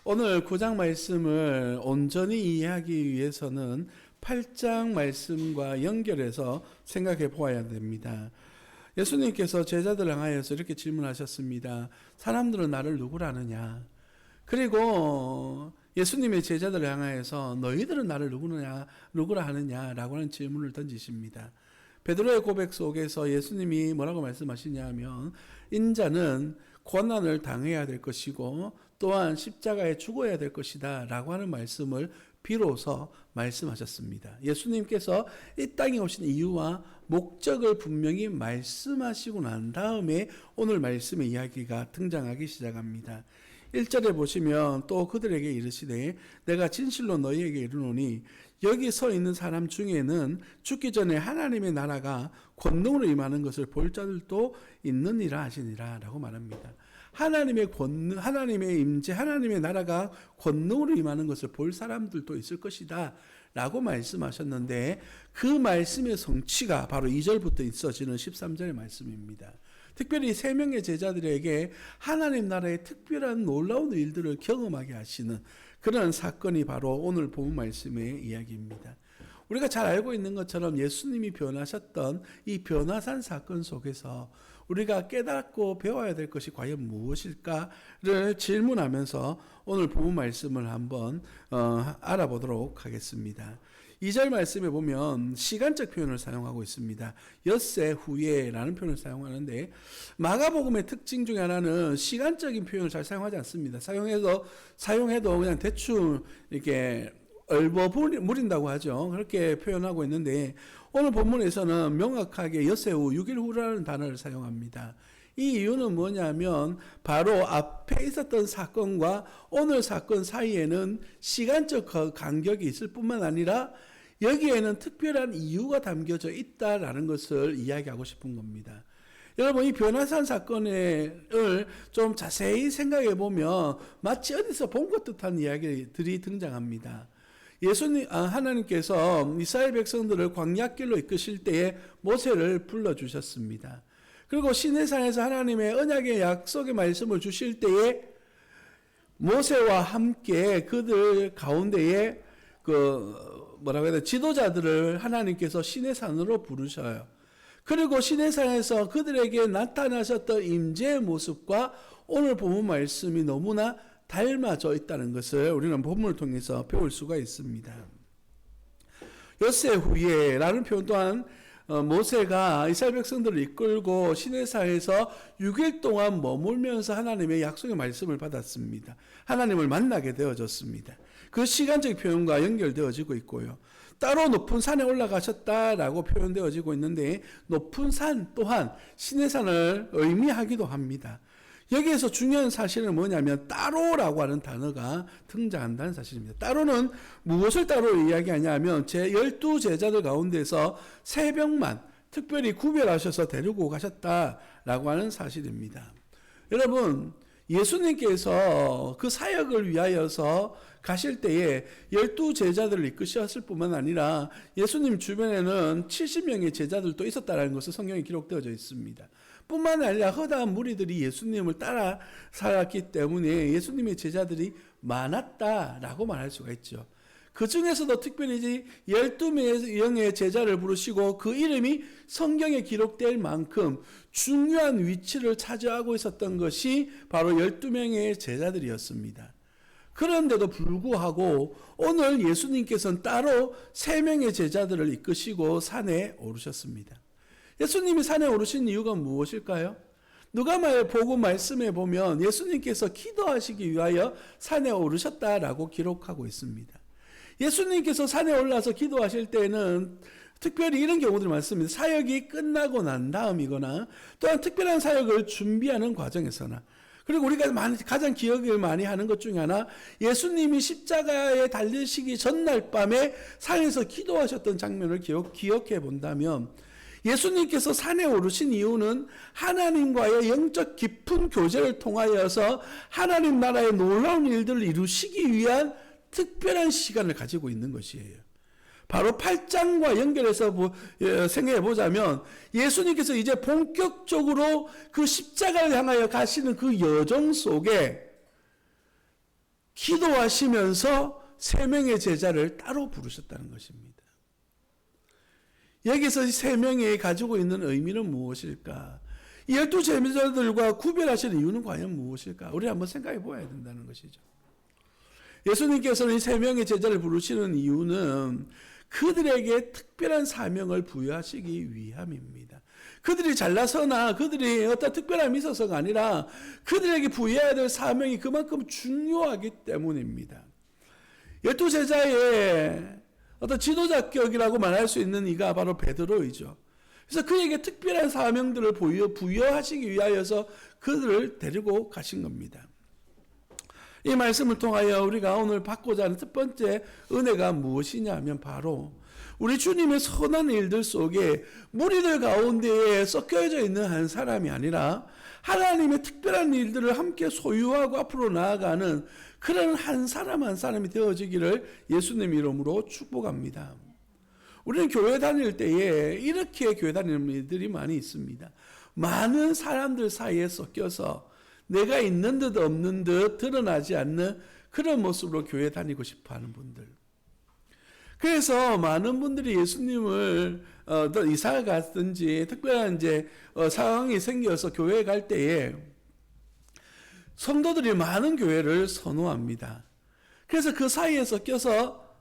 오늘 9장 말씀을 온전히 이해하기 위해서는 8장 말씀과 연결해서 생각해 보아야 됩니다. 예수님께서 제자들을 향하여서 이렇게 질문하셨습니다. 사람들은 나를 누구라 하느냐? 그리고 예수님의 제자들을 향하여서 너희들은 나를 누구라 하느냐라고 하는 질문을 던지십니다. 베드로의 고백 속에서 예수님이 뭐라고 말씀하시냐 하면 인자는 고난을 당해야 될 것이고 또한 십자가에 죽어야 될 것이다 라고 하는 말씀을 비로소 말씀하셨습니다. 예수님께서 이 땅에 오신 이유와 목적을 분명히 말씀하시고 난 다음에 오늘 말씀의 이야기가 등장하기 시작합니다. 1절에 보시면 또 그들에게 이르시되 내가 진실로 너희에게 이르노니 여기 서 있는 사람 중에는 죽기 전에 하나님의 나라가 권능으로 임하는 것을 볼 자들도 있느니라 하시니라 라고 말합니다. 하나님의 권능, 하나님의 임재, 하나님의 나라가 권능으로 임하는 것을 볼 사람들도 있을 것이다 라고 말씀하셨는데 그 말씀의 성취가 바로 2절부터 있어지는 13절의 말씀입니다. 특별히 세 명의 제자들에게 하나님 나라의 특별한 놀라운 일들을 경험하게 하시는 그런 사건이 바로 오늘 본 말씀의 이야기입니다. 우리가 잘 알고 있는 것처럼 예수님이 변하셨던 이 변화산 사건 속에서 우리가 깨닫고 배워야 될 것이 과연 무엇일까를 질문하면서 오늘 본 말씀을 한번 알아보도록 하겠습니다. 2절 말씀에 보면 시간적 표현을 사용하고 있습니다. 엿새 후에 라는 표현을 사용하는데 마가복음의 특징 중에 하나는 시간적인 표현을 잘 사용하지 않습니다. 사용해도 그냥 대충 이렇게 얼버무린다고 하죠. 그렇게 표현하고 있는데 오늘 본문에서는 명확하게 엿새 후 6일 후라는 단어를 사용합니다. 이 이유는 뭐냐면 바로 앞에 있었던 사건과 오늘 사건 사이에는 시간적 간격이 있을 뿐만 아니라 여기에는 특별한 이유가 담겨져 있다라는 것을 이야기하고 싶은 겁니다. 여러분 이 변화산 사건을 좀 자세히 생각해 보면 마치 어디서 본 것 듯한 이야기들이 등장합니다. 하나님께서 이스라엘 백성들을 광야길로 이끄실 때에 모세를 불러주셨습니다. 그리고 시내산에서 하나님의 언약의 약속의 말씀을 주실 때에 모세와 함께 그들 가운데에 지도자들을 하나님께서 시내산으로 부르셔요. 그리고 시내산에서 그들에게 나타나셨던 임재의 모습과 오늘 본문 말씀이 너무나 닮아져 있다는 것을 우리는 본문을 통해서 배울 수가 있습니다. 엿새 후에 라는 표현 또한 모세가 이스라엘 백성들을 이끌고 시내산에서 6일 동안 머물면서 하나님의 약속의 말씀을 받았습니다. 하나님을 만나게 되어졌습니다. 그 시간적 표현과 연결되어지고 있고요. 따로 높은 산에 올라가셨다라고 표현되어지고 있는데 높은 산 또한 시내산을 의미하기도 합니다. 여기에서 중요한 사실은 뭐냐면 따로라고 하는 단어가 등장한다는 사실입니다. 따로는 무엇을 따로 이야기하냐면 제 12제자들 가운데서 3명만 특별히 구별하셔서 데리고 가셨다라고 하는 사실입니다. 여러분 예수님께서 그 사역을 위하여서 가실 때에 12제자들을 이끄셨을 뿐만 아니라 예수님 주변에는 70명의 제자들도 있었다는 것을 성경에 기록되어져 있습니다. 뿐만 아니라 허다한 무리들이 예수님을 따라 살았기 때문에 예수님의 제자들이 많았다라고 말할 수가 있죠. 그 중에서도 특별히 12명의 제자를 부르시고 그 이름이 성경에 기록될 만큼 중요한 위치를 차지하고 있었던 것이 바로 12명의 제자들이었습니다. 그런데도 불구하고 오늘 예수님께서는 따로 3명의 제자들을 이끄시고 산에 오르셨습니다. 예수님이 산에 오르신 이유가 무엇일까요? 누가복음 말씀에 보면 예수님께서 기도하시기 위하여 산에 오르셨다라고 기록하고 있습니다. 예수님께서 산에 올라서 기도하실 때는 특별히 이런 경우들이 많습니다. 사역이 끝나고 난 다음이거나 또한 특별한 사역을 준비하는 과정에서나 그리고 우리가 가장 기억을 많이 하는 것 중에 하나 예수님이 십자가에 달리시기 전날 밤에 산에서 기도하셨던 장면을 기억해 본다면 예수님께서 산에 오르신 이유는 하나님과의 영적 깊은 교제를 통하여서 하나님 나라의 놀라운 일들을 이루시기 위한 특별한 시간을 가지고 있는 것이에요. 바로 8장과 연결해서 생각해 보자면 예수님께서 이제 본격적으로 그 십자가를 향하여 가시는 그 여정 속에 기도하시면서 3명의 제자를 따로 부르셨다는 것입니다. 여기서 3명이 가지고 있는 의미는 무엇일까? 이 12제자들과 구별하시는 이유는 과연 무엇일까? 우리 한번 생각해 보아야 된다는 것이죠. 예수님께서는 이 3명의 제자를 부르시는 이유는 그들에게 특별한 사명을 부여하시기 위함입니다. 그들이 잘나서나 그들이 어떤 특별함이 있어서가 아니라 그들에게 부여해야 될 사명이 그만큼 중요하기 때문입니다. 12제자의 어떤 지도자격이라고 말할 수 있는 이가 바로 베드로이죠. 그래서 그에게 특별한 사명들을 부여하시기 위하여서 그들을 데리고 가신 겁니다. 이 말씀을 통하여 우리가 오늘 받고자 하는 첫 번째 은혜가 무엇이냐 하면 바로 우리 주님의 선한 일들 속에 무리들 가운데에 섞여져 있는 한 사람이 아니라 하나님의 특별한 일들을 함께 소유하고 앞으로 나아가는 그런 한 사람 한 사람이 되어지기를 예수님 이름으로 축복합니다. 우리는 교회 다닐 때에 이렇게 교회 다니는 일들이 많이 있습니다. 많은 사람들 사이에 섞여서 내가 있는 듯 없는 듯 드러나지 않는 그런 모습으로 교회 다니고 싶어 하는 분들. 그래서 많은 분들이 예수님을 이사 갔든지 특별한 상황이 생겨서 교회에 갈 때에 성도들이 많은 교회를 선호합니다. 그래서 그 사이에 섞여서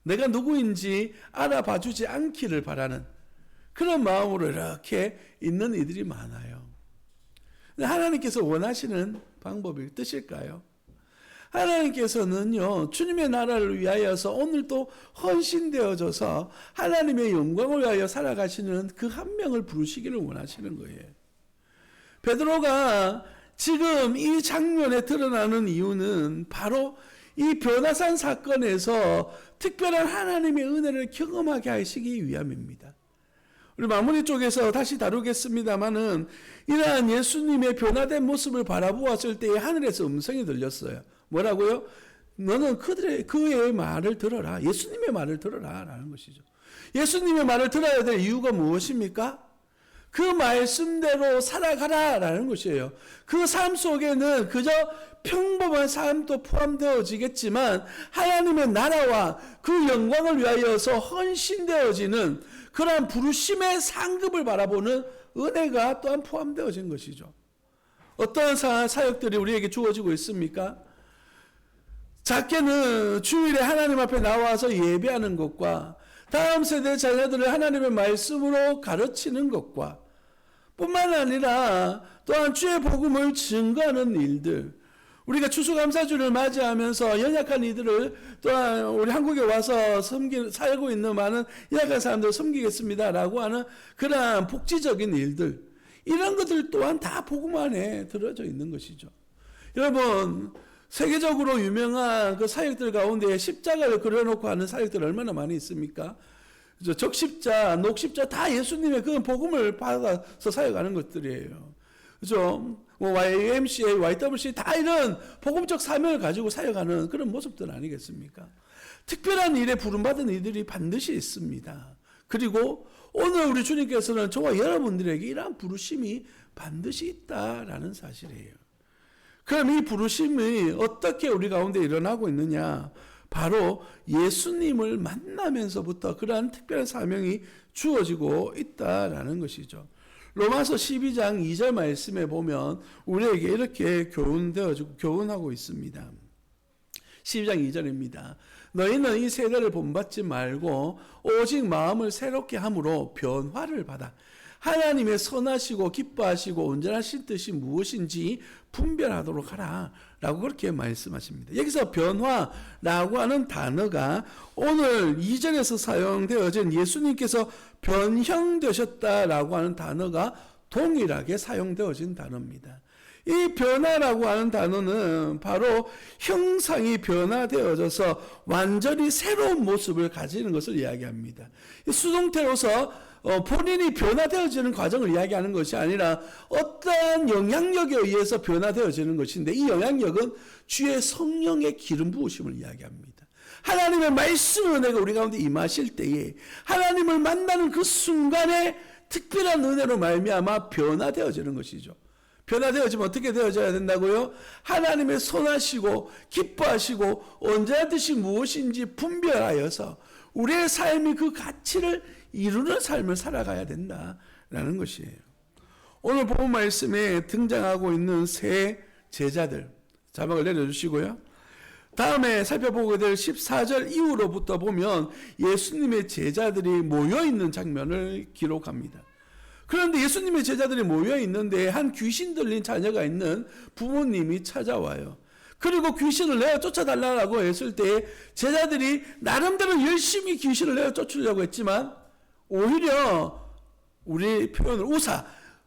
내가 누구인지 알아봐 주지 않기를 바라는 그런 마음으로 이렇게 있는 이들이 많아요. 하나님께서 원하시는 방법이 뜻일까요? 하나님께서는요, 주님의 나라를 위하여서 오늘도 헌신되어져서 하나님의 영광을 위하여 살아가시는 그 한 명을 부르시기를 원하시는 거예요. 베드로가 지금 이 장면에 드러나는 이유는 바로 이 변화산 사건에서 특별한 하나님의 은혜를 경험하게 하시기 위함입니다. 우리 마무리 쪽에서 다시 다루겠습니다만은 이러한 예수님의 변화된 모습을 바라보았을 때에 하늘에서 음성이 들렸어요. 뭐라고요? 너는 그의 말을 들어라. 예수님의 말을 들어라 라는 것이죠. 예수님의 말을 들어야 될 이유가 무엇입니까? 그 말씀대로 살아가라 라는 것이에요. 그 삶 속에는 그저 평범한 삶도 포함되어지겠지만 하나님의 나라와 그 영광을 위하여서 헌신되어지는 그러한 부르심의 상급을 바라보는 은혜가 또한 포함되어진 것이죠. 어떤 사역들이 우리에게 주어지고 있습니까? 작게는 주일에 하나님 앞에 나와서 예배하는 것과 다음 세대 자녀들을 하나님의 말씀으로 가르치는 것과 뿐만 아니라 또한 주의 복음을 증거하는 일들, 우리가 추수감사주를 맞이하면서 연약한 이들을 또한 우리 한국에 와서 살고 있는 많은 연약한 사람들을 섬기겠습니다라고 하는 그러한 복지적인 일들, 이런 것들 또한 다 복음 안에 들어져 있는 것이죠. 여러분, 세계적으로 유명한 그 사역들 가운데 십자가를 그려놓고 하는 사역들 얼마나 많이 있습니까? 적십자, 녹십자 다 예수님의 그 복음을 받아서 사역하는 것들이에요. 그죠? YMCA, YWC 다 이런 복음적 사명을 가지고 사역하는 그런 모습들 아니겠습니까? 특별한 일에 부름받은 이들이 반드시 있습니다. 그리고 오늘 우리 주님께서는 저와 여러분들에게 이러한 부르심이 반드시 있다라는 사실이에요. 그럼 이 부르심이 어떻게 우리 가운데 일어나고 있느냐? 바로 예수님을 만나면서부터 그러한 특별한 사명이 주어지고 있다라는 것이죠. 로마서 12장 2절 말씀에 보면 우리에게 이렇게 교훈하고 있습니다. 12장 2절입니다. 너희는 이 세대를 본받지 말고 오직 마음을 새롭게 함으로 변화를 받아 하나님의 선하시고 기뻐하시고 온전하신 뜻이 무엇인지 분별하도록 하라 라고 그렇게 말씀하십니다. 여기서 변화라고 하는 단어가 오늘 2절에서 사용되어진 예수님께서 변형되셨다라고 하는 단어가 동일하게 사용되어진 단어입니다. 이 변화라고 하는 단어는 바로 형상이 변화되어져서 완전히 새로운 모습을 가지는 것을 이야기합니다. 수동태로서 본인이 변화되어지는 과정을 이야기하는 것이 아니라 어떠한 영향력에 의해서 변화되어지는 것인데 이 영향력은 주의 성령의 기름 부으심을 이야기합니다. 하나님의 말씀 은혜가 우리 가운데 임하실 때에 하나님을 만나는 그 순간에 특별한 은혜로 말미암아 변화되어지는 것이죠. 변화되어지면 어떻게 되어져야 된다고요? 하나님의 선하시고 기뻐하시고 언제나 뜻이 무엇인지 분별하여서 우리의 삶이 그 가치를 이루는 삶을 살아가야 된다라는 것이에요. 오늘 본 말씀에 등장하고 있는 세 제자들, 자막을 내려주시고요. 다음에 살펴보게 될 14절 이후로부터 보면 예수님의 제자들이 모여있는 장면을 기록합니다. 그런데 예수님의 제자들이 모여있는데 한 귀신 들린 자녀가 있는 부모님이 찾아와요. 그리고 귀신을 내어 쫓아달라고 했을 때 제자들이 나름대로 열심히 귀신을 내어 쫓으려고 했지만 오히려 우리 표현을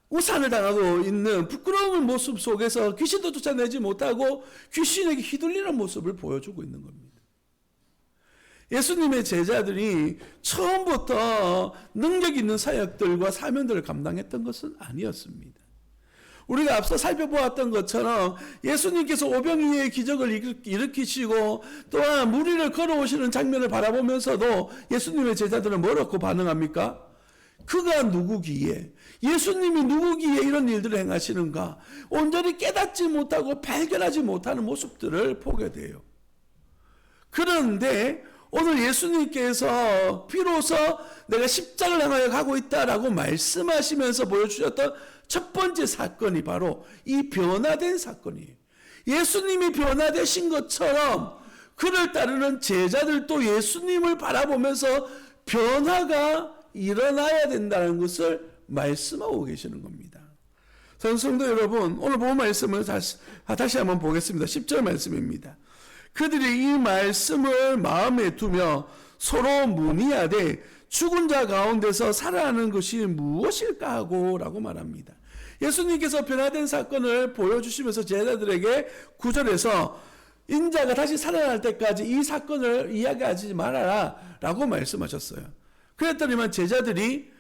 우산을 당하고 있는 부끄러운 모습 속에서 귀신도 쫓아내지 못하고 귀신에게 휘둘리는 모습을 보여주고 있는 겁니다. 예수님의 제자들이 처음부터 능력 있는 사역들과 사명들을 감당했던 것은 아니었습니다. 우리가 앞서 살펴보았던 것처럼 예수님께서 오병이어의 기적을 일으키시고 또한 무리를 걸어오시는 장면을 바라보면서도 예수님의 제자들은 뭐라고 반응합니까? 그가 누구기에, 예수님이 누구기에 이런 일들을 행하시는가 온전히 깨닫지 못하고 발견하지 못하는 모습들을 보게 돼요. 그런데 오늘 예수님께서 비로소 내가 십자가를 향하여 가고 있다라고 말씀하시면서 보여주셨던 첫 번째 사건이 바로 이 변화된 사건이에요. 예수님이 변화되신 것처럼 그를 따르는 제자들도 예수님을 바라보면서 변화가 일어나야 된다는 것을 말씀하고 계시는 겁니다. 성도 여러분, 오늘 본 말씀을 다시 한번 보겠습니다. 10절 말씀입니다. 그들이 이 말씀을 마음에 두며 서로 문의하되 죽은 자 가운데서 살아나는 것이 무엇일까 하고 라고 말합니다. 예수님께서 변화된 사건을 보여주시면서 제자들에게 9절에서 인자가 다시 살아날 때까지 이 사건을 이야기하지 말아라 라고 말씀하셨어요. 그랬더니만 제자들이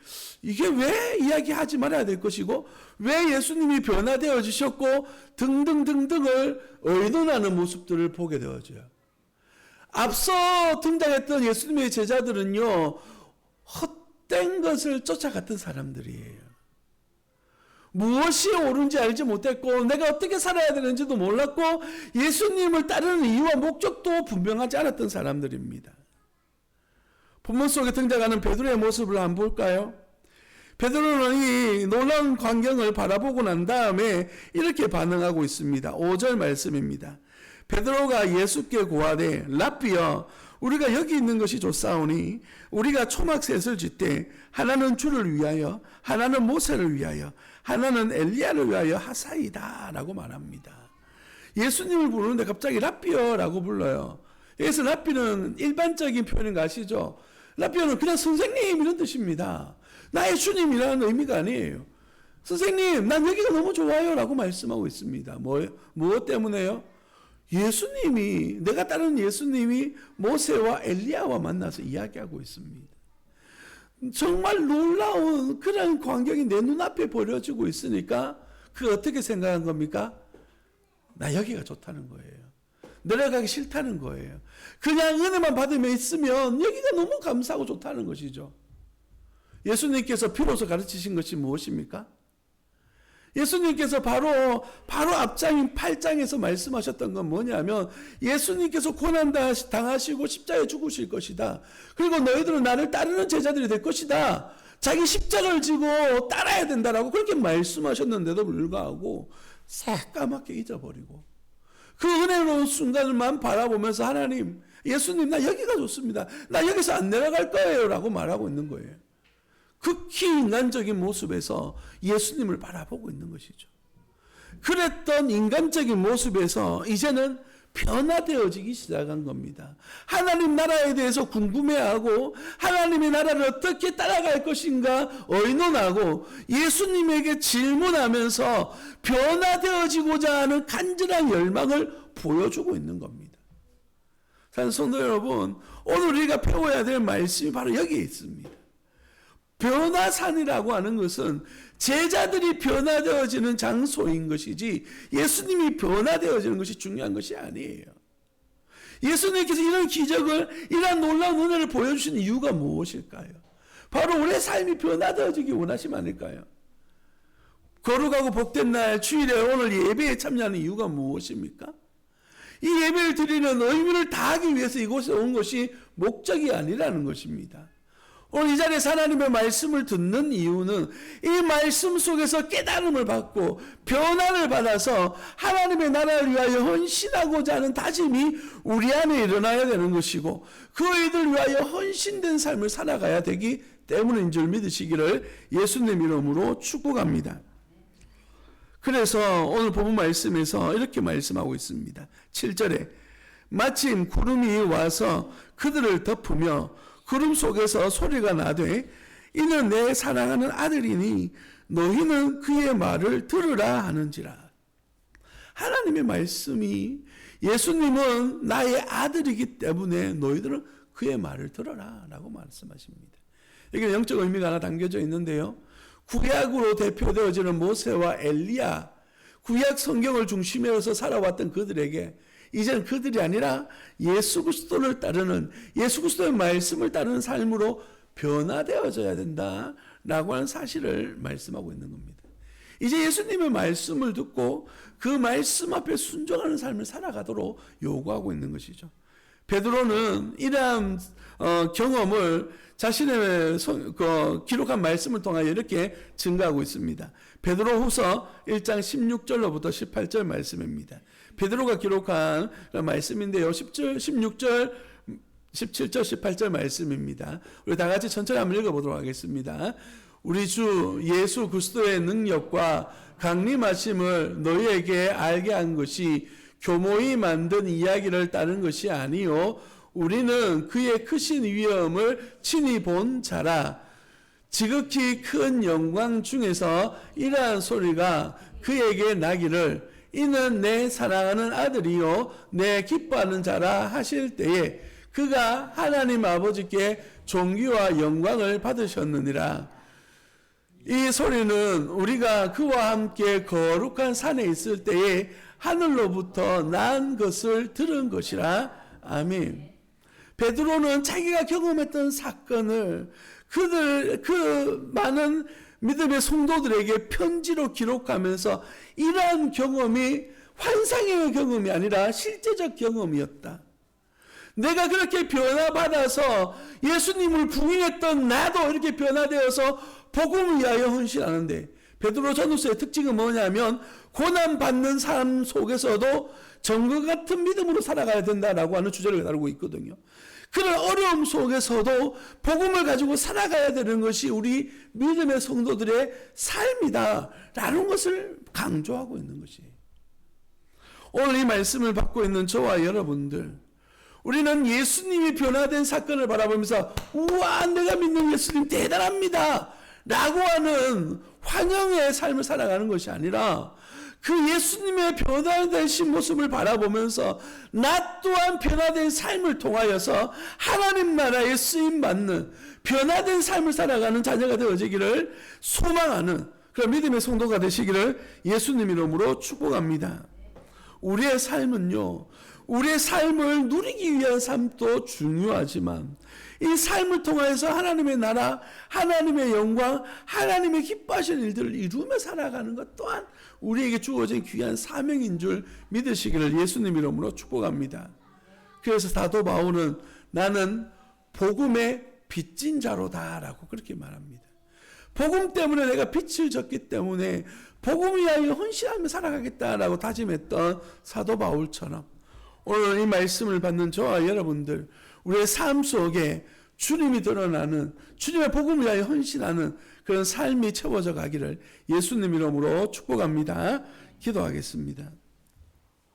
이게 왜 이야기하지 말아야 될 것이고 왜 예수님이 변화되어지셨고 등등등등을 의논하는 모습들을 보게 되어져요. 앞서 등장했던 예수님의 제자들은요, 헛된 것을 쫓아갔던 사람들이에요. 무엇이 옳은지 알지 못했고 내가 어떻게 살아야 되는지도 몰랐고 예수님을 따르는 이유와 목적도 분명하지 않았던 사람들입니다. 본문 속에 등장하는 베드로의 모습을 한번 볼까요? 베드로는 이 놀라운 광경을 바라보고 난 다음에 이렇게 반응하고 있습니다. 5절 말씀입니다. 베드로가 예수께 고하되 랍비여 우리가 여기 있는 것이 좋사오니 우리가 초막셋을 짓되 하나는 주를 위하여 하나는 모세를 위하여 하나는 엘리야를 위하여 하사이다 라고 말합니다. 예수님을 부르는데 갑자기 랍비여라고 불러요. 여기서 랍비는 일반적인 표현인 거 아시죠? 랍비여는 그냥 선생님 이런 뜻입니다. 나의 주님이라는 의미가 아니에요. 선생님 난 여기가 너무 좋아요 라고 말씀하고 있습니다. 무엇 때문에요? 예수님이, 내가 따르는 예수님이 모세와 엘리야와 만나서 이야기하고 있습니다. 정말 놀라운 그런 광경이 내 눈앞에 벌어지고 있으니까 그 어떻게 생각한 겁니까? 나 여기가 좋다는 거예요. 내려가기 싫다는 거예요. 그냥 은혜만 받으면 있으면 여기가 너무 감사하고 좋다는 것이죠. 예수님께서 비로소 가르치신 것이 무엇입니까? 예수님께서 바로 앞장인 8장에서 말씀하셨던 건 뭐냐면 예수님께서 고난 당하시고 십자가에 죽으실 것이다. 그리고 너희들은 나를 따르는 제자들이 될 것이다. 자기 십자가를 지고 따라야 된다라고 그렇게 말씀하셨는데도 불구하고 새까맣게 잊어버리고 그 은혜로운 순간을만 바라보면서 하나님, 예수님 나 여기가 좋습니다. 나 여기서 안 내려갈 거예요 라고 말하고 있는 거예요. 극히 인간적인 모습에서 예수님을 바라보고 있는 것이죠. 그랬던 인간적인 모습에서 이제는 변화되어지기 시작한 겁니다. 하나님 나라에 대해서 궁금해하고 하나님의 나라를 어떻게 따라갈 것인가 의논하고 예수님에게 질문하면서 변화되어지고자 하는 간절한 열망을 보여주고 있는 겁니다. 성도 여러분, 오늘 우리가 배워야 될 말씀이 바로 여기에 있습니다. 변화산이라고 하는 것은 제자들이 변화되어지는 장소인 것이지 예수님이 변화되어지는 것이 중요한 것이 아니에요. 예수님께서 이런 기적을, 이런 놀라운 은혜를 보여주신 이유가 무엇일까요? 바로 우리의 삶이 변화되어지기 원하심 아닐까요? 거룩하고 복된 날 주일에 오늘 예배에 참여하는 이유가 무엇입니까? 이 예배를 드리는 의무를 다하기 위해서 이곳에 온 것이 목적이 아니라는 것입니다. 오늘 이 자리에서 하나님의 말씀을 듣는 이유는 이 말씀 속에서 깨달음을 받고 변화를 받아서 하나님의 나라를 위하여 헌신하고자 하는 다짐이 우리 안에 일어나야 되는 것이고 그 이들을 위하여 헌신된 삶을 살아가야 되기 때문인 줄 믿으시기를 예수님 이름으로 축복합니다. 그래서 오늘 본문 말씀에서 이렇게 말씀하고 있습니다. 7절에 마침 구름이 와서 그들을 덮으며 구름 속에서 소리가 나되 이는 내 사랑하는 아들이니 너희는 그의 말을 들으라 하는지라. 하나님의 말씀이 예수님은 나의 아들이기 때문에 너희들은 그의 말을 들어라 라고 말씀하십니다. 여기 영적 의미가 하나 담겨져 있는데요. 구약으로 대표되어지는 모세와 엘리야, 구약 성경을 중심으로서 살아왔던 그들에게 이제는 그들이 아니라 예수 그리스도를 따르는, 예수 그리스도의 말씀을 따르는 삶으로 변화되어져야 된다라고 하는 사실을 말씀하고 있는 겁니다. 이제 예수님의 말씀을 듣고 그 말씀 앞에 순종하는 삶을 살아가도록 요구하고 있는 것이죠. 베드로는 이러한 경험을 자신의 기록한 말씀을 통하여 이렇게 증가하고 있습니다. 베드로후서 1장 16절로부터 18절 말씀입니다. 베드로가 기록한 말씀인데요. 10절, 16절, 17절, 18절 말씀입니다. 우리 다 같이 천천히 한번 읽어보도록 하겠습니다. 우리 주 예수 그리스도의 능력과 강림하심을 너희에게 알게 한 것이 교모히 만든 이야기를 따른 것이 아니요 우리는 그의 크신 위엄을 친히 본 자라. 지극히 큰 영광 중에서 이러한 소리가 그에게 나기를 이는 내 사랑하는 아들이요 내 기뻐하는 자라 하실 때에 그가 하나님 아버지께 존귀와 영광을 받으셨느니라. 이 소리는 우리가 그와 함께 거룩한 산에 있을 때에 하늘로부터 난 것을 들은 것이라. 아멘. 베드로는 자기가 경험했던 사건을 그 많은 믿음의 성도들에게 편지로 기록하면서 이러한 경험이 환상의 경험이 아니라 실제적 경험이었다. 내가 그렇게 변화받아서 예수님을 부인했던 나도 이렇게 변화되어서 복음을 위하여 헌신하는데, 베드로 전후서의 특징은 뭐냐면 고난받는 삶 속에서도 정글 같은 믿음으로 살아가야 된다라고 하는 주제를 다루고 있거든요. 그런 어려움 속에서도 복음을 가지고 살아가야 되는 것이 우리 믿음의 성도들의 삶이다라는 것을 강조하고 있는 것이에요. 오늘 이 말씀을 받고 있는 저와 여러분들, 우리는 예수님이 변화된 사건을 바라보면서 우와 내가 믿는 예수님 대단합니다 라고 하는 환영의 삶을 살아가는 것이 아니라 그 예수님의 변화되신 모습을 바라보면서 나 또한 변화된 삶을 통하여서 하나님 나라에 쓰임받는 변화된 삶을 살아가는 자녀가 되어지기를 소망하는 그런 믿음의 성도가 되시기를 예수님 이름으로 축복합니다. 우리의 삶은요, 우리의 삶을 누리기 위한 삶도 중요하지만 이 삶을 통해서 하나님의 나라, 하나님의 영광, 하나님의 기뻐하시는 일들을 이루며 살아가는 것 또한 우리에게 주어진 귀한 사명인 줄 믿으시기를 예수님 이름으로 축복합니다. 그래서 사도 바울은 나는 복음의 빚진 자로다 라고 그렇게 말합니다. 복음 때문에 내가 빛을 졌기 때문에 복음 위하여 헌신하며 살아가겠다라고 다짐했던 사도 바울처럼 오늘 이 말씀을 받는 저와 여러분들, 우리의 삶 속에 주님이 드러나는, 주님의 복음을 위하여 헌신하는 그런 삶이 채워져 가기를 예수님 이름으로 축복합니다. 기도하겠습니다.